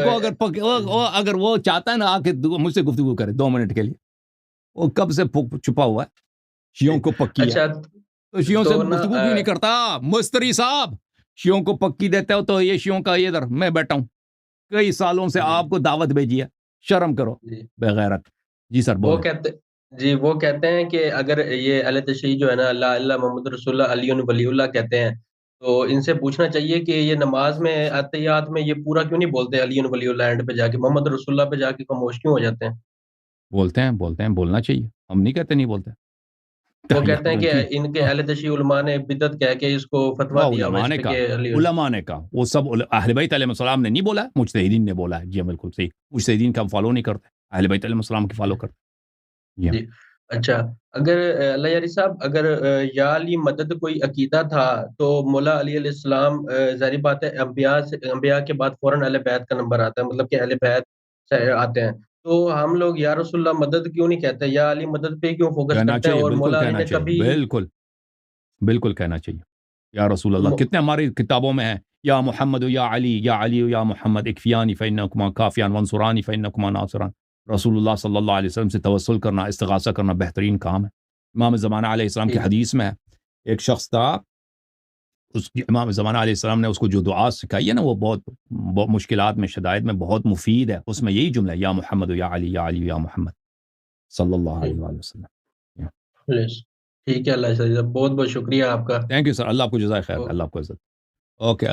को अगर अगर वो चाहता है ना आके मुझसे गुफ्तगू करे 2 मिनट के लिए, वो कब से छुपा हुआ है, शियों को पक्की है। अच्छा तो शियों से तो ना गुफ्तगू क्यों नहीं करता मुस्तरी साहब? शियों को पक्की देते हो तो ये शियों का ये इधर मैं बैठा हूं, कई सालों से जी आपको दावत भेजी है, शर्म करो जी बेगैरत। जी सर वो बोले। कहते जी वो कहते हैं कि अगर ये अहले तशय्युह जो है ना ला इला मोहम्मद रसूलुल्लाह अलीयुन वलीउल्लाह कहते हैं, तो इनसे पूछना चाहिए कि ये नमाज में अतहियात में ये पूरा क्यों नहीं बोलते अलीयुन वलीउल्लाह एंड पे जाके, मोहम्मद रसूलुल्लाह पे जाके खामोश क्यों हो जाते हैं? बोलते हैं, बोलना चाहिए, हम नहीं कहते नहीं बोलते। वो कहते तहियात हैं में कि क्यों? इनके हाँ, अहले तशय्युह उलमा ने बिदअत कह के इसको फतवा वाह दिया हुआ है इस पे कि अली उलमा ने कहा, वो सब अहले बैत अलैहिस्सलाम ने नहीं बोला है, मुजतहिदीन ने बोला है। जी हाँ, बिल्कुल सही। मुजतहिदीन का हम फॉलो नहीं करते, अहले बैत अलैहिस्सलाम की फॉलो करते। जी हाँ। जी। अच्छा, अगर अल्लाह यारी साहब अगर या अली मदद कोई अकीदा था, तो मौला अली अलैहिस्सलाम ज़ाहिर बात है अंबिया के बाद फ़ौरन अहले बैत का नंबर आता है, मतलब कि अहले बैत से आते हैं। तो हम लोग या रसूलल्लाह मदद क्यों नहीं कहते? या अली मदद पे क्यों फ़ोकस कहना करते हैं चाहिए, और बिल्कुल मौला अली कहना ने चाहिए, कभी बिल्कुल, बिल्कुल कहना चाहिए। या रसूल अल्लाह, मो कितने हमारी किताबों में है, या मोहम्मद या अली या अली या मोहम्मद इकफियानी फ़इन्नकुमा काफ़ियान वंसुरानी फ़इन्नकुमा नासिरान। रसूलुल्लाह सल्लल्लाहु अलैहि वसल्लम से तवस्सुल करना, इस्तिगासा करना बेहतरीन काम है। इमाम ज़माना अलैहिस्सलाम की ठीक हदीस में है, एक शख्स था, उस इमाम ज़माना अलैहिस्सलाम ने उसको जो दुआ सिखाई है ना, वो बहुत मुश्किलात में, शदाइद में बहुत मुफीद है। उसमें यही जुमला है, या मोहम्मद या अली या मोहम्मद सल्लल्लाहु ठीक अलैहि वसल्लम। ठीक है अल्लाह बहुत-बहुत शुक्रिया आपका। थैंक यू सर, अल्लाह आपको जज़ाए खैर, ओ अल्लाह आपको इज़्ज़त। ओके।